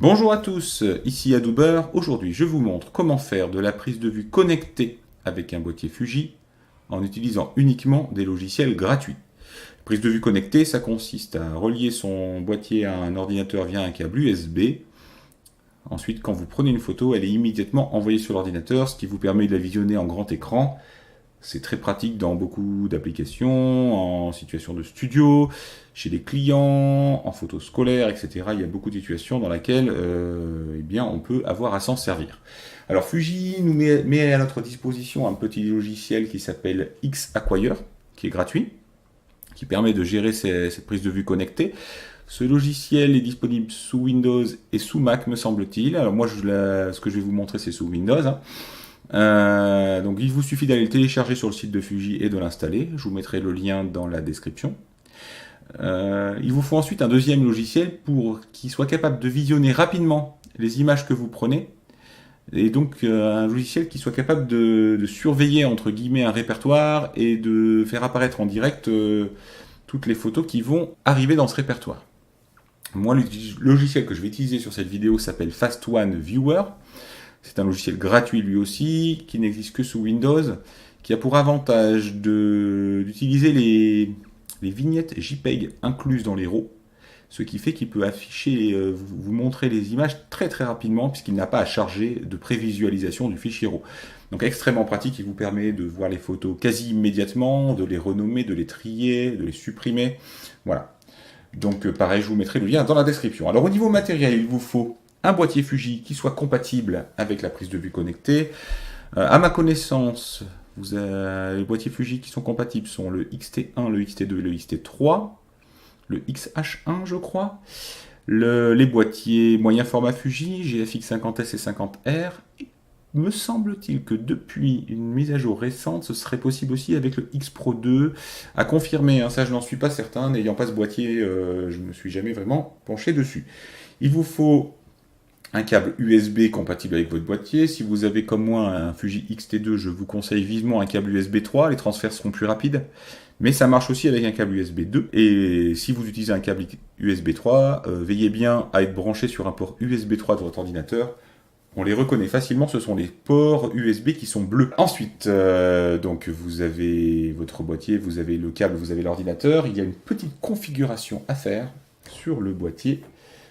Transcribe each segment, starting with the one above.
Bonjour à tous, ici Adouber. Aujourd'hui, je vous montre comment faire de la prise de vue connectée avec un boîtier Fuji en utilisant uniquement des logiciels gratuits. Prise de vue connectée, ça consiste à relier son boîtier à un ordinateur via un câble USB. Ensuite, quand vous prenez une photo, elle est immédiatement envoyée sur l'ordinateur, ce qui vous permet de la visionner en grand écran. C'est très pratique dans beaucoup d'applications, en situation de studio, chez les clients, en photo scolaire, etc. Il y a beaucoup de situations dans lesquelles on peut avoir à s'en servir. Alors Fuji nous met à notre disposition un petit logiciel qui s'appelle X-Acquire, qui est gratuit, qui permet de gérer cette prise de vue connectée. Ce logiciel est disponible sous Windows et sous Mac, me semble-t-il. Alors moi, ce que je vais vous montrer, c'est sous Windows. Donc il vous suffit d'aller le télécharger sur le site de Fuji et de l'installer. Je vous mettrai le lien dans la description. Il vous faut ensuite un deuxième logiciel pour qu'il soit capable de visionner rapidement les images que vous prenez. Et donc un logiciel qui soit capable de surveiller entre guillemets un répertoire et de faire apparaître en direct toutes les photos qui vont arriver dans ce répertoire. Moi, le logiciel que je vais utiliser sur cette vidéo s'appelle Fast One Viewer. C'est un logiciel gratuit lui aussi, qui n'existe que sous Windows, qui a pour avantage d'utiliser les vignettes JPEG incluses dans les RAW, ce qui fait qu'il peut afficher, vous montrer les images très très rapidement, puisqu'il n'a pas à charger de prévisualisation du fichier RAW. Donc extrêmement pratique, il vous permet de voir les photos quasi immédiatement, de les renommer, de les trier, de les supprimer. Voilà. Donc pareil, je vous mettrai le lien dans la description. Alors au niveau matériel, il vous faut un boîtier Fuji qui soit compatible avec la prise de vue connectée. À ma connaissance, les boîtiers Fuji qui sont compatibles sont le XT1, le XT2 et le XT3. Le XH1, je crois. Les boîtiers moyen format Fuji, GFX 50S et 50R. Me semble-t-il que depuis une mise à jour récente, ce serait possible aussi avec le X Pro 2, à confirmer, hein, ça je n'en suis pas certain, n'ayant pas ce boîtier, je ne me suis jamais vraiment penché dessus. Il vous faut un câble USB compatible avec votre boîtier. Si vous avez comme moi un Fuji X-T2, je vous conseille vivement un câble USB 3, les transferts seront plus rapides. Mais ça marche aussi avec un câble USB 2. Et si vous utilisez un câble USB 3, veillez bien à être branché sur un port USB 3 de votre ordinateur. On les reconnaît facilement, ce sont les ports USB qui sont bleus. Ensuite, donc vous avez votre boîtier, vous avez le câble, vous avez l'ordinateur. Il y a une petite configuration à faire sur le boîtier,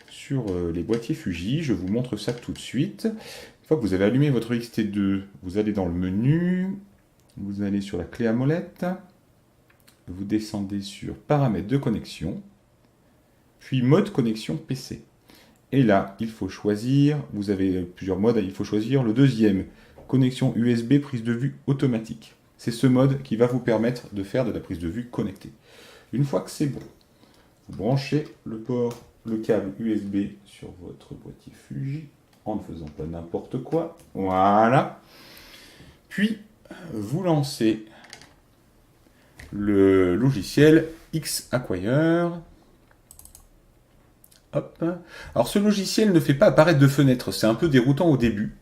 sur les boîtiers Fuji. Je vous montre ça tout de suite. Une fois que vous avez allumé votre XT2, vous allez dans le menu, vous allez sur la clé à molette, vous descendez sur paramètres de connexion, puis mode connexion PC. Et là, il faut choisir, vous avez plusieurs modes, il faut choisir le deuxième, connexion USB prise de vue automatique. C'est ce mode qui va vous permettre de faire de la prise de vue connectée. Une fois que c'est bon, vous branchez le câble USB sur votre boîtier Fuji, en ne faisant pas n'importe quoi. Voilà. Puis, vous lancez le logiciel X-Acquire. Hop. Alors ce logiciel ne fait pas apparaître de fenêtre, c'est un peu déroutant au début.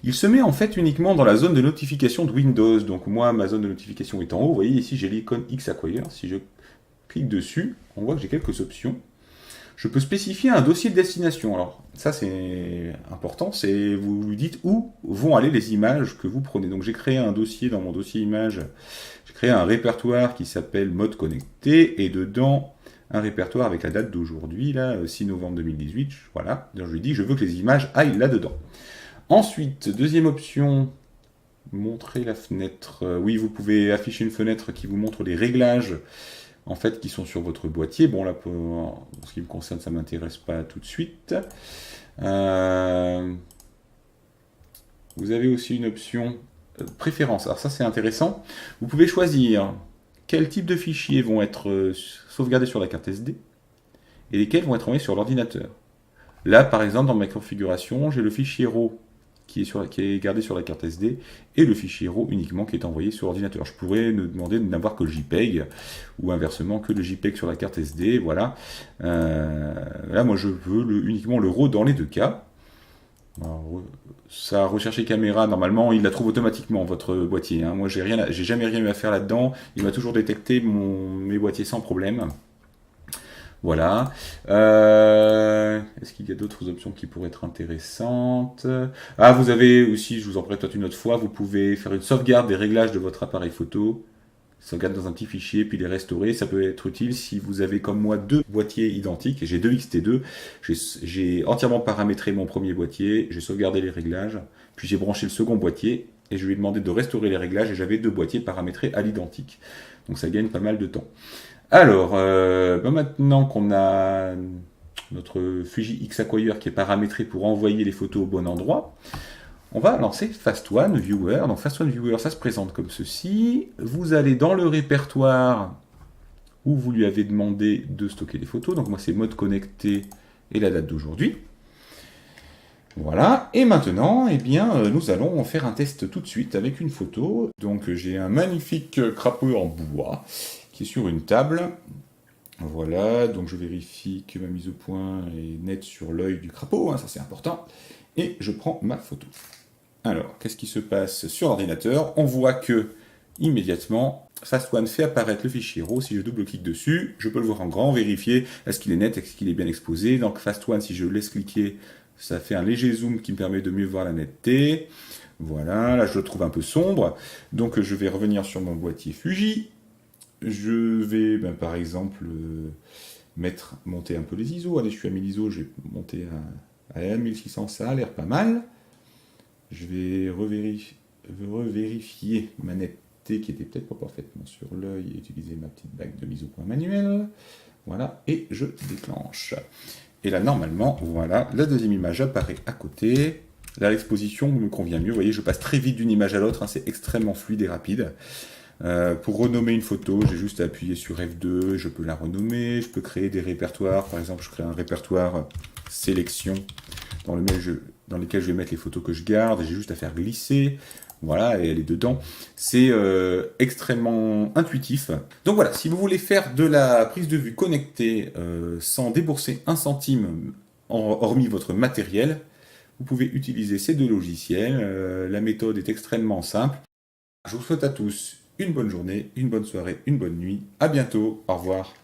Il se met en fait uniquement dans la zone de notification de Windows. Donc moi, ma zone de notification est en haut. Vous voyez ici, j'ai l'icône X-Acquire. Si je clique dessus, on voit que j'ai quelques options. Je peux spécifier un dossier de destination. Alors ça c'est important, c'est vous lui dites où vont aller les images que vous prenez. Donc j'ai créé un dossier, dans mon dossier images, j'ai créé un répertoire qui s'appelle mode connecté, et dedans un répertoire avec la date d'aujourd'hui, là, 6 novembre 2018, voilà. Donc je lui dis, je veux que les images aillent là-dedans. Ensuite, deuxième option, montrer la fenêtre. Oui, vous pouvez afficher une fenêtre qui vous montre les réglages, en fait, qui sont sur votre boîtier. Bon, là, en ce qui me concerne, ça ne m'intéresse pas tout de suite. Vous avez aussi une option préférence. Alors ça, c'est intéressant. Vous pouvez choisir quel type de fichiers vont être sauvegardés sur la carte SD et lesquels vont être envoyés sur l'ordinateur. Là, par exemple, dans ma configuration, j'ai le fichier RAW qui est gardé sur la carte SD et le fichier RAW uniquement qui est envoyé sur l'ordinateur. Je pourrais me demander de n'avoir que le JPEG ou inversement que le JPEG sur la carte SD. Voilà. Là, moi, je veux uniquement le RAW dans les deux cas. Alors, ça, rechercher caméra, normalement, il la trouve automatiquement, votre boîtier. Hein. Moi, j'ai jamais rien eu à faire là-dedans. Il m'a toujours détecté mes boîtiers sans problème. Voilà. Est-ce qu'il y a d'autres options qui pourraient être intéressantes? Ah, vous avez aussi, je vous en prête peut-être une autre fois, vous pouvez faire une sauvegarde des réglages de votre appareil photo. Sauvegarde dans un petit fichier, puis les restaurer. Ça peut être utile si vous avez comme moi deux boîtiers identiques. J'ai deux XT2. J'ai entièrement paramétré mon premier boîtier, j'ai sauvegardé les réglages, puis j'ai branché le second boîtier et je lui ai demandé de restaurer les réglages et j'avais deux boîtiers paramétrés à l'identique. Donc ça gagne pas mal de temps. Alors, maintenant qu'on a notre Fuji X Acquire qui est paramétré pour envoyer les photos au bon endroit, on va lancer Fast One Viewer. Donc Fast One Viewer, ça se présente comme ceci. Vous allez dans le répertoire où vous lui avez demandé de stocker les photos. Donc moi c'est mode connecté et la date d'aujourd'hui. Voilà, et maintenant, eh bien, nous allons faire un test tout de suite avec une photo. Donc j'ai un magnifique crapaud en bois qui est sur une table. Voilà, donc je vérifie que ma mise au point est nette sur l'œil du crapaud, hein, ça c'est important. Et je prends ma photo. Alors, qu'est-ce qui se passe sur l'ordinateur? On voit que, immédiatement, Fast One fait apparaître le fichier RAW. Si je double-clique dessus, je peux le voir en grand, vérifier est-ce qu'il est net, est-ce qu'il est bien exposé. Donc Fast One, si je laisse cliquer, ça fait un léger zoom qui me permet de mieux voir la netteté. Voilà, là je le trouve un peu sombre. Donc je vais revenir sur mon boîtier Fuji. Je vais, par exemple, monter un peu les ISO. Allez, je suis à 1000 ISO, je vais monter à 1600, ça a l'air pas mal. Je vais revérifier ma netteté qui était peut-être pas parfaitement sur l'œil et utiliser ma petite bague de mise au point manuelle. Voilà, et je déclenche. Et là, normalement, voilà, la deuxième image apparaît à côté. Là, l'exposition me convient mieux. Vous voyez, je passe très vite d'une image à l'autre, hein, c'est extrêmement fluide et rapide. Pour renommer une photo, j'ai juste à appuyer sur F2, je peux la renommer, je peux créer des répertoires. Par exemple, je crée un répertoire sélection dans lequel je vais mettre les photos que je garde, j'ai juste à faire glisser, voilà, et elle est dedans. C'est extrêmement intuitif. Donc voilà, si vous voulez faire de la prise de vue connectée sans débourser un centime hormis votre matériel, vous pouvez utiliser ces deux logiciels. La méthode est extrêmement simple. Je vous souhaite à tous une bonne journée, une bonne soirée, une bonne nuit. À bientôt, au revoir.